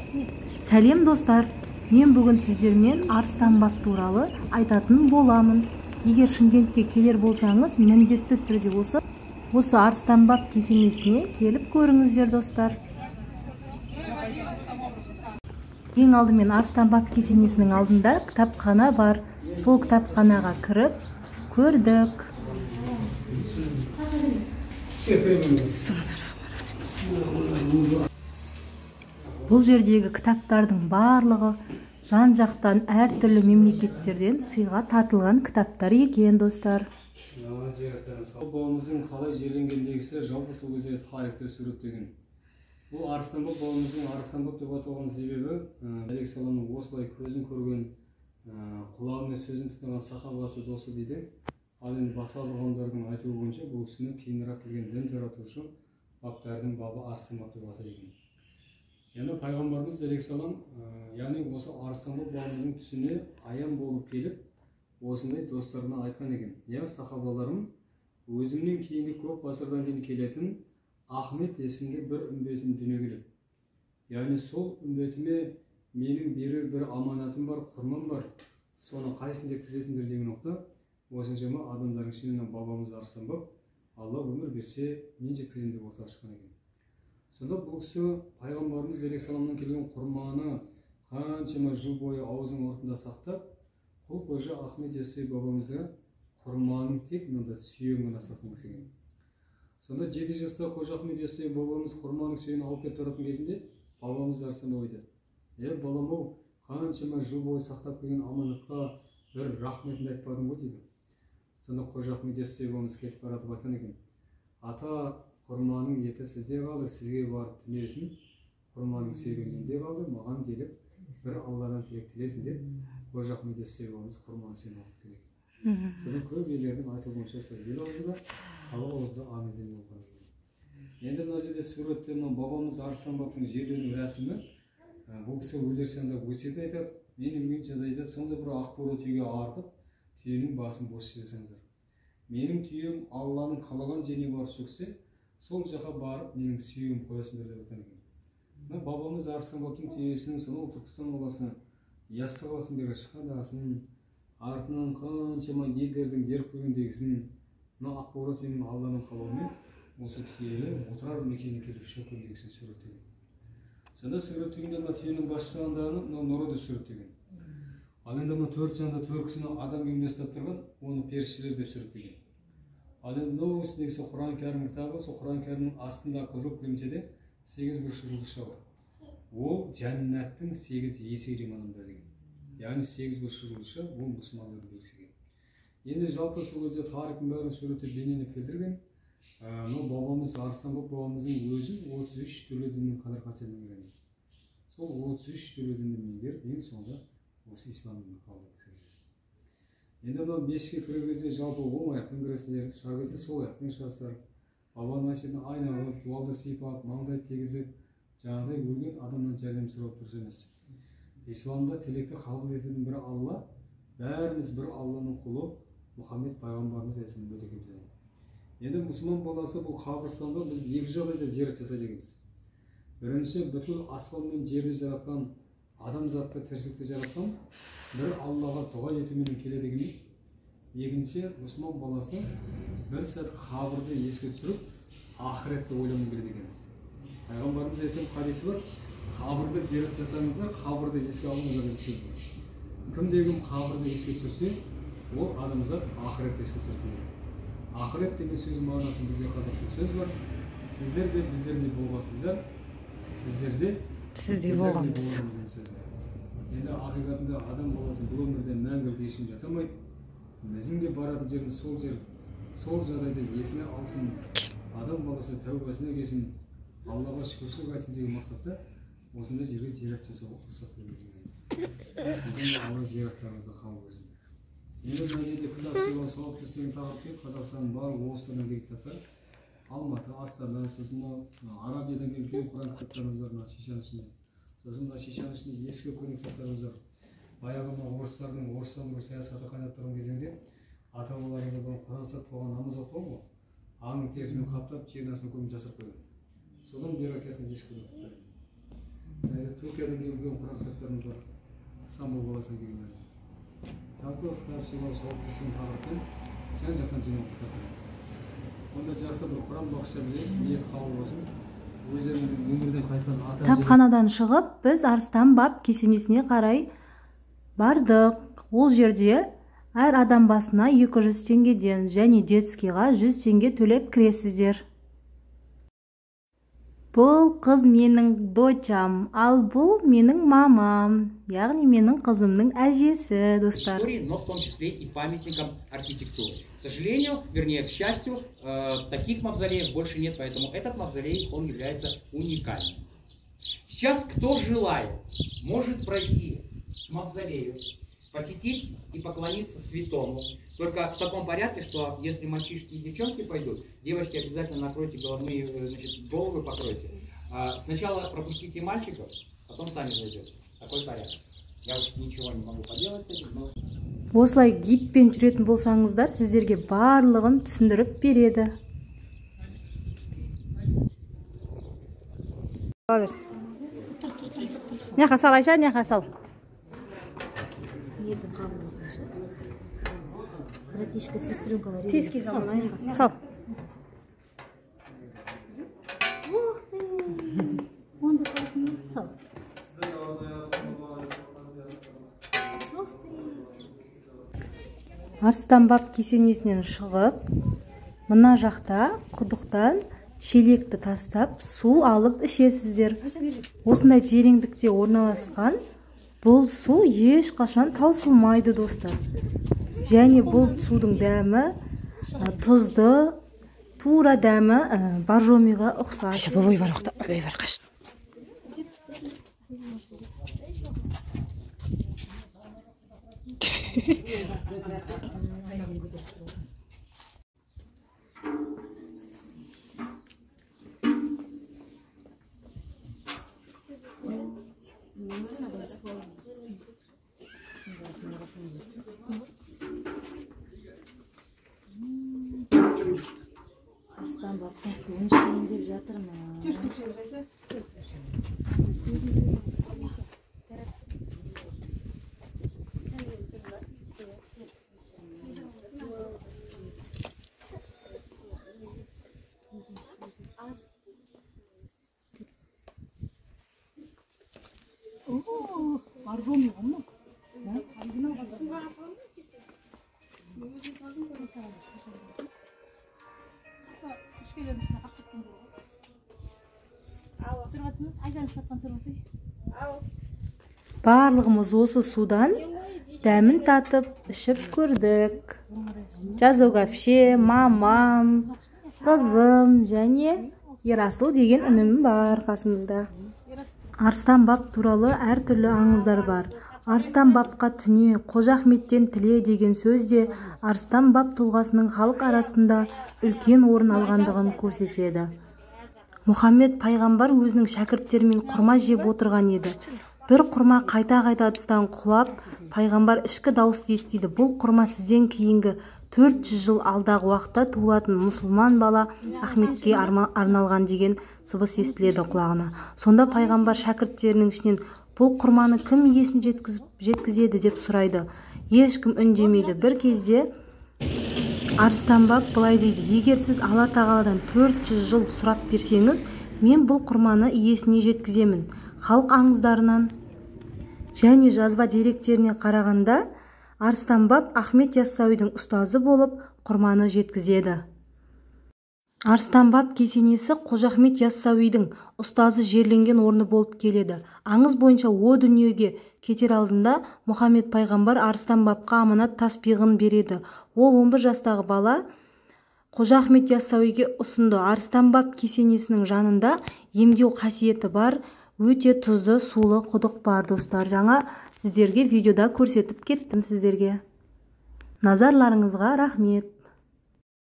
Сәлем достар, мен бүгін сіздермен арыстан баб туралы айтатын боламын. Егер Шымкентке келер болсаңыз, міндетті түрде осы арыстан баб кесенесіне келіп көріңіздер достар. Ең алдымен арыстан баб кесенесінің алдында кітапхана бар. Сол кітапханаға кіріп көрдік. Бұл жердегі кітаптардың барлығы жан-жақтан әртүрлі мемлекеттерден сыйға тартылған кітаптар екен достар. Бабамыздың қалай жерленгендегісі жалпы сол кезде тарихты суреттеген. Бұл Арыстан баб бабамыздың Арыстан баб деп аталған себебі алейхиссаламның осылай көзін көрген, құлағына сөзін тыңдаған сахабасы досы дейді. Ал енді басқа ғалымдардың айтуы бойынша бұл кісіні кейінірек келген дін таратушы бабтардың бабы Арыстан баб деп атайды екен. Яғни пайғамбарымыз алейхиссалам, яғни осы Арыстан баб бабамыздың түсіне аян болып келіп, осындай достарына айтқан екен. Сахабаларым, өзімнен кейінгі көп ғасырдан кейін келетін Ахмет есімді бір үмбетім дүниеге келеді. Яғни сол үмбетіме менің берер бір аманатым бар, құрмам бар. Соны қайсын жеткізесіңдер деген нұқта. Осыншама адамдардың ішінен бабамыз Арыстан баб, Алла өмір берсе, мен жеткіземін деп ортаға шыққан екен. Сонда бұл кісі пайғамбарымыз алейхиссаламнан келген құрманы қаншама жыл бойы аузының ортында сақтап, құл қожа Ахмет Яссауи бабамызға құрманың тек мында сүйегін ғана сақтаған кісі екен. Сонда 7 жаста қожа Ахмет Яссауи бабамыз құрманың сүйегін алып кетіп баратын кезінде бабамыз Арыстан баб айтады: балам-ау, қаншама жыл бойы сақтап келген аманатқа бір рахметіңді айтпадың ғой дейді. Сонда қожа Ахмет Яссауи бабамыз кетіп баратып айтқан екен: ата, құрманың еті сізде қалды, сізге барып түнерсін, құрманың сүйегі менде қалды, маған келіп бір Алладан тілек тілесін деп қожа Ахмет Яссауи бабамыз құрманың сүйегін алып кеткен екен. Сонда көп елдердің айтуы бойынша ел аузында, халық аузында аңызын болған екен. Енді мына жерде суретте бабамыз Арыстан бабтың жерлену рәсімі, бұл кісі өлерсеңдеп өсиетін айтады. Мен өлген жағдайда сонда бір ақ бура түйеге артып, түйенің басын бос жіберсеңіздер. Менің түйем Алланың қалаған жеріне барып сөксе, сол жаққа барып менің сүйегім қоясыңдар деп айтқан екен. Бабамыз Арыстан бабтың түйесінің сонау Түркістан қаласы, Яссы қаласының бері шыққандасын, артынан қаншама елдердің беріп қойғандегісін, мына ақ бура түйенің Алланың қалауымен осы киелі отырар мекеніне келіп шөккендегісін суреттеген. Сонда суреттегенде мына түйенің бас жағындағы нұры деп суреттеген. Ал енді мына төрт жағында төрт кісіні адам күйінде ұстап тұрған, оны періштелер деп суреттеген. Ал енді мынау үстіндегі Құран кәрім кітабы, сол Құран кәрімнің астында қызыл кілемшеде 8 burçlı жұлдызша бар. Ол жәннаттың 8 есері адамдар деген. Яғни 8 burçlı жұлдызша ол мұсылмандардың белгісі екен. Енді жалпы сол кезде тарихтың бәрін суреттеп бейнелеп келтірген. Бабамыз Арыстан баб бабамыздың өзі 33 түрлі діннің қадір қасиетін меңгерген. Сол 33 түрлі дінді меңгеріп, ең соңында осы ислам дінін қабылдап кірген. Енді мына мешітке кірген кезде жалпы оң аяқпен кіресіздер, шығар кезде сол аяқпен шығасыздар. Бабаның әшетіне айналып, дуалды сипап, маңдай тегізіп, жаңағыдай өлген адамнан жәрдем сұрап дұрыс емес. Исламда тілекті қабыл ететін бір Алла, бәріміз бір Алланың құлы, Мұхаммед пайғамбарымыз есімін бөтекеміз. Енді мұсылман баласы бұл қабірстанда біз екі жағдайда зиярат жасайды екенбіз. Бірінші, бүкіл аспан мен жерді жаратқан, адамзатты тіршілікті жаратқан бір Аллаға дұға етумен келеді екенбіз. Екінші, мұсылман баласы бір сәт қабірді еске түсіріп, ақыретті ойлаумен келеді екенбіз. Пайғамбарымыз айтқан хадисі бар: қабірді зиярат жасаңыздар, қабірді еске алыңыздар деп сөз бар. Кім-кім қабірді еске түсірсе, ол адамзат ақыретті еске түсіреді. Ақырет деген сөз мағынасын бізде қазақта сөз бар: сіздер де біздер де болғансыздар, біздер де сіздер болғанбыз. Енді ақиқатында адам баласы бұл өмірде мәңгілік ешкім жасамайды. Біздің де баратын жеріміз сол жер, сол жағдайда есіне алсын, адам баласы тәубасына келсін, Аллаға шүкіршілік айтсын деген мақсатта осындай жерге зиярат жасауға рұқсат берілген. Алла зияраттарыңызды қабыл етсін. Енді мына жерде кітап сыйлау сауапты істеген тақырыпты Қазақстанның барлық облыстарынан келген кітаптар, Алматы, Астана, сосын Арабиядан келген Құран кітаптарымыз бар, шишаның ішінде. Сосын мына шишаның ішінде ескі көне кітаптарымыз бар. Баяғы орыстардың орыстан бір саясаты қайнап тұрған кезеңде ата-бабаларымыз бұл Құран сатып алған, намаз оқыған ғой. Аңның терісімен қаптап, чернасын көміп жасап қойған. Содан бері әкеткен ескі кітаптар. Түркиядан келген Құран кітаптарының бар, Стамбул қаласынан келген. Жалпы кітапшылар сауап деген тақырыппен жан-жақтан жиналып кітаптар. Онда жақсы бір Құран бақша бізе ниет қабыл болсын. Өздеріңіздің өмірден қайтқан ата Кітапханадан шығып, біз Арыстан баб кесенесіне қарай бардық. Ол жерде әр адам басына 200 теңгеден және детскийға 100 теңге төлеп кіресіздер. Бұл қыз менің дочам, ал бұл менің мамам, яғни менің қызымның әжесі, достар. Но в том числе и памятником архитектуры. К сожалению, вернее, к счастью, таких мавзолеев больше нет, поэтому этот мавзолей, он является уникальным. Сейчас, кто желает, может пройти к мавзолею, посетить и поклониться святому. Только в таком порядке, что если мальчишки и девчонки пойдут, девочки обязательно накройте головные, значит, головы покройте. Сначала пропустите мальчиков, потом сами зайдете. Такой порядок. Я уж ничего не могу поделать с этим, но... Осылай гидпен жүретін болсаңыздар, сіздерге барлығын түсіндіріп береді. Няқа сал, Айша, няқа сал. Братишка, сестренка, Тиски сал. Сал. Ух ты! Он да классный. Сал. Ух ты! Арыстан баб кесенесінен шығып, мына жақта құдықтан шелекті тастап, су алып ішесіздер. Осындай тереңдікте орналасқан, бұл су ешқашан таусылмайды, достар. Және бұл судың дәмі тұзды, тура дәмі боржомиға ұқсас. Айша, бой бар, қаш. Aslan baktın suyun şeyin деп жатырмын. Боржоми ғой ма? Барлығымыз осы судан дәмін татып, ішіп көрдік. Жазугапше, мамам, қызым және Ерасыл деген інім бар қасымызда. Арыстан баб туралы әртүрлі аңыздар бар. Арыстан бабқа түне, Қожа Ахметтен тіле деген сөзде Арыстан баб тұлғасының халық арасында үлкен орын алғандығын көрсетеді. Мұхаммед пайғамбар өзінің шәкірттерімен құрма жеп отырған еді. Бір құрма қайта-қайта тұстан құлап, пайғамбар ішкі дауысты естиді. Бұл құрма сізден кейінгі 400 жыл алдағы уақытта туылатын мұсылман бала Ахметке арналған деген сыбыс естіледі құлағына. Сонда пайғамбар шәкірттерінің ішінен бұл құрманы кім иесіне жеткізеді деп сұрайды. Ешкім үндемейді. Бір кезде Арыстан баб былай дейді: егер сіз Алла тағаладан 400 жыл сұрап берсеңіз, мен бұл құрманы иесіне жеткіземін. Халық аңыздарынан және жазба деректеріне қарағанда Арыстан баб Ахмет Яссауидің ұстазы болып құрманы жеткізеді. Арыстан баб кесенесі Қожа Ахмет Яссауидің ұстазы жерленген орны болып келеді. Аңыз бойынша о дүниеге кетер алдында Мұхаммед пайғамбар Арыстан бабқа аманат таспиғын береді. Ол 11 жастағы бала Қожа Ахмет Яссауиге ұсынды. Арыстан баб кесенесінің жанында емдеу қасиеті бар, өте тұзды сулы құдық бар, достар. Жаңа сіздерге видеода көрсетіп кеттім сіздерге. Назарларыңызға рахмет.